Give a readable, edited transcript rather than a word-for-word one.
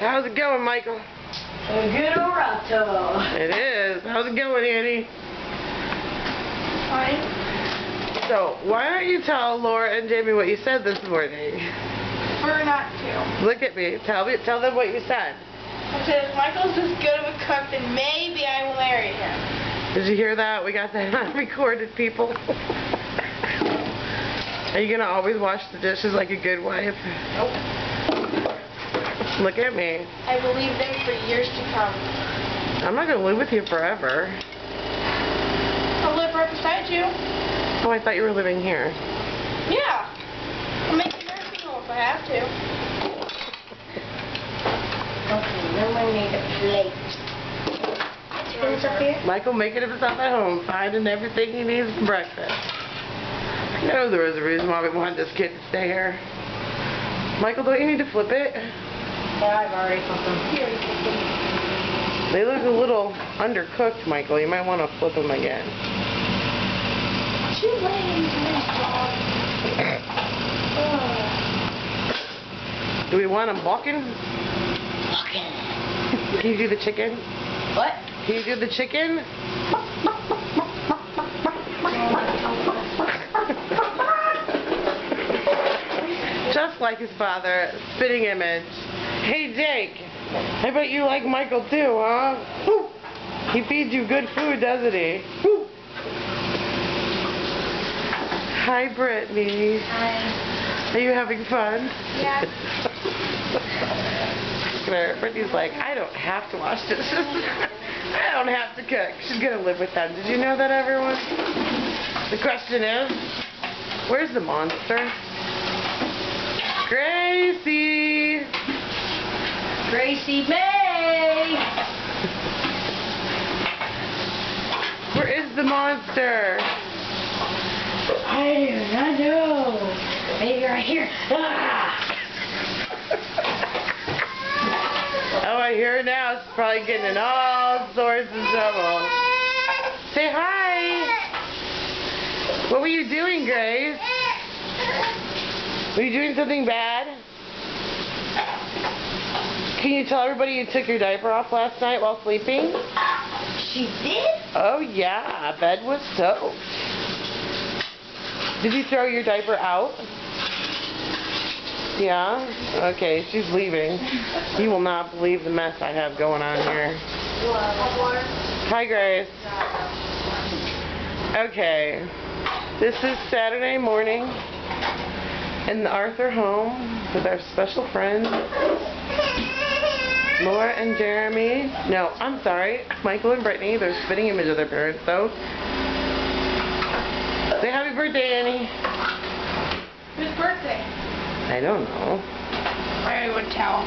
How's it going, Michael? A good old raptor. It is. How's it going, Annie? Fine. So, why don't you tell Laura and Jamie what you said this morning? Prefer not to. Look at me. Tell them what you said. I said, if Michael's as good of a cook, then maybe I will marry him. Did you hear that? We got that on recorded, people. Are you gonna always wash the dishes like a good wife? Nope. Look at me. I will leave them for years to come. I'm not gonna live with you forever. I'll live right beside you. Oh, I thought you were living here. Yeah. I'll make a nursing home if I have to. Okay, now I need a plate. Chickens up here? Michael making himself at home, finding everything he needs for breakfast. I know there was a reason why we wanted this kid to stay here. Michael, don't you need to flip it? Yeah, I've already flipped them. He already flipped them. They look a little undercooked, Michael. You might want to flip them again. Too late. Do we want them walking? Walking. Can you do the chicken? What? Can you do the chicken? Just like his father, spitting image. Hey Jake, I bet you like Michael too, huh? Woo. He feeds you good food, doesn't he? Woo. Hi Brittany. Hi. Are you having fun? Yeah. Brittany's like, I don't have to wash dishes. I don't have to cook. She's gonna live with them. Did you know that, everyone? The question is, where's the monster? Gracie! Gracie May! Where is the monster? I do not know. Maybe right here. Ah! Oh, I hear it now. It's probably getting in all sorts of trouble. Say hi! What were you doing, Grace? Were you doing something bad? Can you tell everybody you took your diaper off last night while sleeping? She did? Oh yeah, bed was soaked. Did you throw your diaper out? Yeah? Okay, she's leaving. You will not believe the mess I have going on here. Hi, Grace. Okay. This is Saturday morning in the Arthur home with our special friends, Laura and Jeremy. No, I'm sorry, Michael and Brittany. They're spitting image of their parents, though. Say happy birthday, Annie. Whose birthday? I don't know. I would tell.